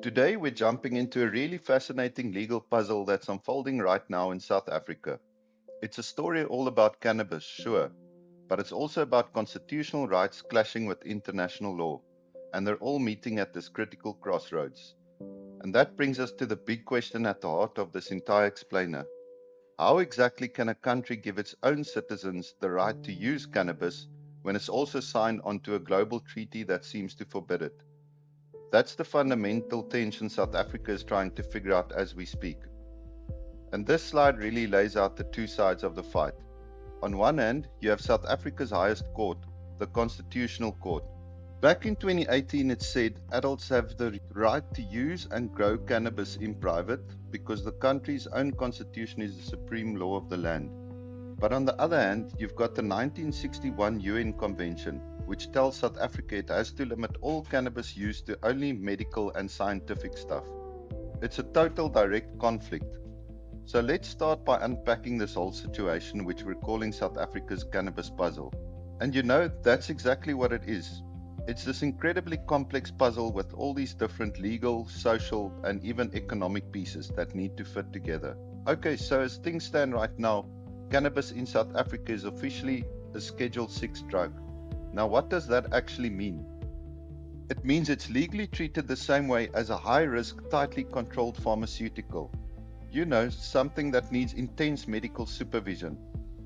Today, we're jumping into a really fascinating legal puzzle that's unfolding right now in South Africa. It's a story all about cannabis, sure, but it's also about constitutional rights clashing with international law, and they're all meeting at this critical crossroads. And that brings us to the big question at the heart of this entire explainer. How exactly can a country give its own citizens the right to use cannabis when it's also signed onto a global treaty that seems to forbid it? That's the fundamental tension South Africa is trying to figure out as we speak. And this slide really lays out the two sides of the fight. On one hand, you have South Africa's highest court, the Constitutional Court. Back in 2018, it said adults have the right to use and grow cannabis in private because the country's own constitution is the supreme law of the land. But on the other hand, you've got the 1961 UN Convention, which tells South Africa it has to limit all cannabis use to only medical and scientific stuff. It's a total direct conflict. So let's start by unpacking this whole situation, which we're calling South Africa's cannabis puzzle. And that's exactly what it is. It's this incredibly complex puzzle with all these different legal, social, and even economic pieces that need to fit together. Okay, so as things stand right now, cannabis in South Africa is officially a Schedule 6 drug. Now, what does that actually mean? It means it's legally treated the same way as a high risk, tightly controlled pharmaceutical. Something that needs intense medical supervision.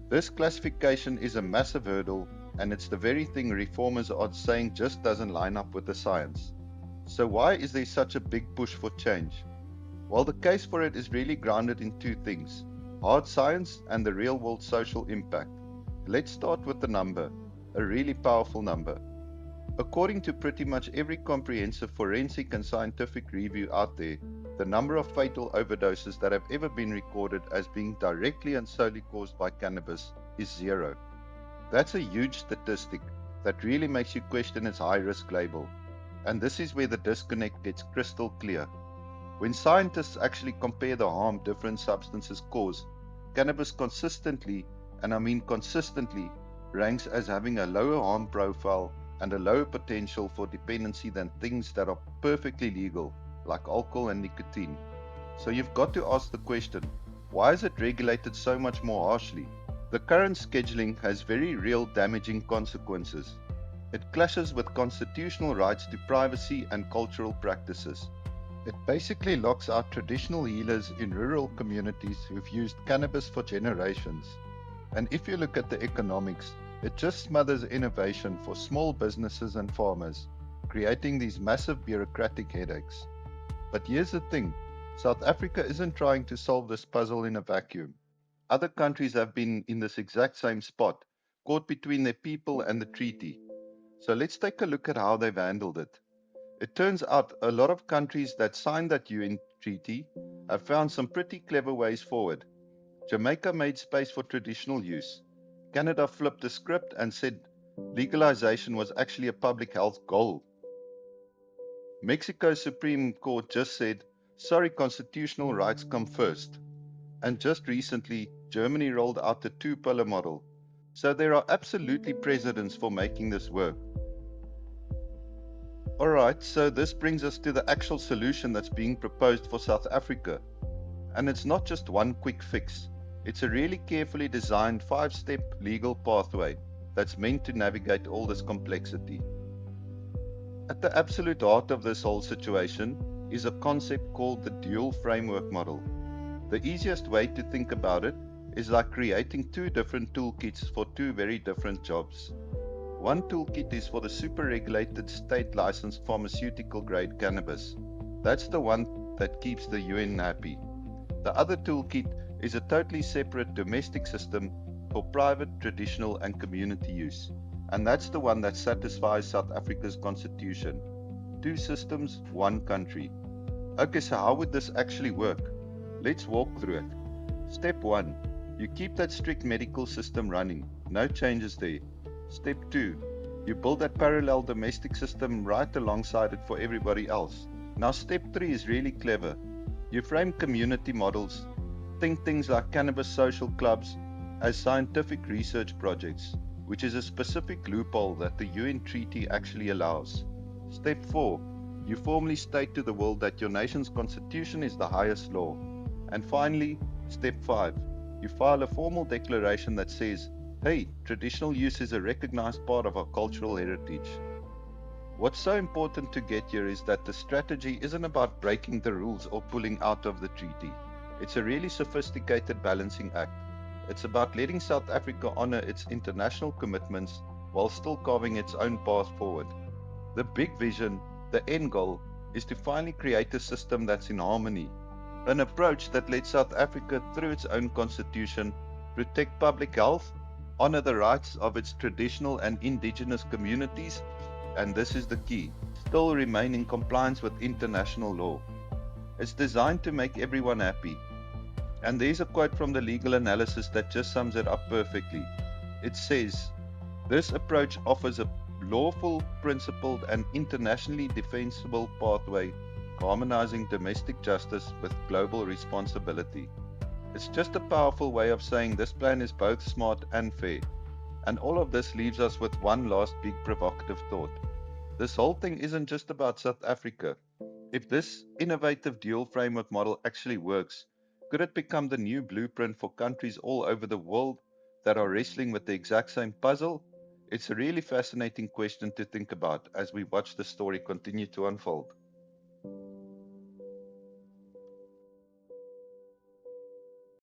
This classification is a massive hurdle, and it's the very thing reformers are saying just doesn't line up with the science. So, why is there such a big push for change? Well, the case for it is really grounded in two things: hard science and the real world social impact. Let's start with the number, a really powerful number. According to pretty much every comprehensive forensic and scientific review out there, the number of fatal overdoses that have ever been recorded as being directly and solely caused by cannabis is zero. That's a huge statistic that really makes you question its high risk label. And this is where the disconnect gets crystal clear. When scientists actually compare the harm different substances cause, cannabis consistently, and I mean consistently, ranks as having a lower harm profile and a lower potential for dependency than things that are perfectly legal, like alcohol and nicotine. So you've got to ask the question, why is it regulated so much more harshly? The current scheduling has very real damaging consequences. It clashes with constitutional rights to privacy and cultural practices. It basically locks out traditional healers in rural communities who've used cannabis for generations. And if you look at the economics, it just smothers innovation for small businesses and farmers, creating these massive bureaucratic headaches. But here's the thing: South Africa isn't trying to solve this puzzle in a vacuum. Other countries have been in this exact same spot, caught between their people and the treaty. So let's take a look at how they've handled it. It turns out a lot of countries that signed that UN treaty have found some pretty clever ways forward. Jamaica made space for traditional use. Canada flipped the script and said legalization was actually a public health goal. Mexico's Supreme Court just said, sorry, constitutional rights come first. And just recently, Germany rolled out the two-pillar model. So there are absolutely precedents for making this work. Alright, so this brings us to the actual solution that's being proposed for South Africa. And it's not just one quick fix, it's a really carefully designed 5-step legal pathway that's meant to navigate all this complexity. At the absolute heart of this whole situation is a concept called the dual framework model. The easiest way to think about it is like creating two different toolkits for two very different jobs. One toolkit is for the super regulated state licensed pharmaceutical grade cannabis. That's the one that keeps the UN happy. The other toolkit is a totally separate domestic system for private, traditional, and community use. And that's the one that satisfies South Africa's constitution. Two systems, one country. Okay, so how would this actually work? Let's walk through it. Step 1. You keep that strict medical system running. No changes there. Step 2. You build that parallel domestic system right alongside it for everybody else. Now step 3 is really clever. You frame community models, think things like cannabis social clubs, as scientific research projects, which is a specific loophole that the UN treaty actually allows. Step 4. You formally state to the world that your nation's constitution is the highest law. And finally, step 5. You file a formal declaration that says, hey, traditional use is a recognized part of our cultural heritage. What's so important to get here is that the strategy isn't about breaking the rules or pulling out of the treaty. It's a really sophisticated balancing act. It's about letting South Africa honor its international commitments while still carving its own path forward. The big vision, the end goal, is to finally create a system that's in harmony. An approach that lets South Africa, through its own constitution, protect public health, honor the rights of its traditional and indigenous communities, and this is the key, still remain in compliance with international law. It's designed to make everyone happy. And there's a quote from the legal analysis that just sums it up perfectly. It says, this approach offers a lawful, principled, and internationally defensible pathway, harmonizing domestic justice with global responsibility. It's just a powerful way of saying this plan is both smart and fair. And all of this leaves us with one last big provocative thought. This whole thing isn't just about South Africa. If this innovative dual framework model actually works, could it become the new blueprint for countries all over the world that are wrestling with the exact same puzzle? It's a really fascinating question to think about as we watch the story continue to unfold.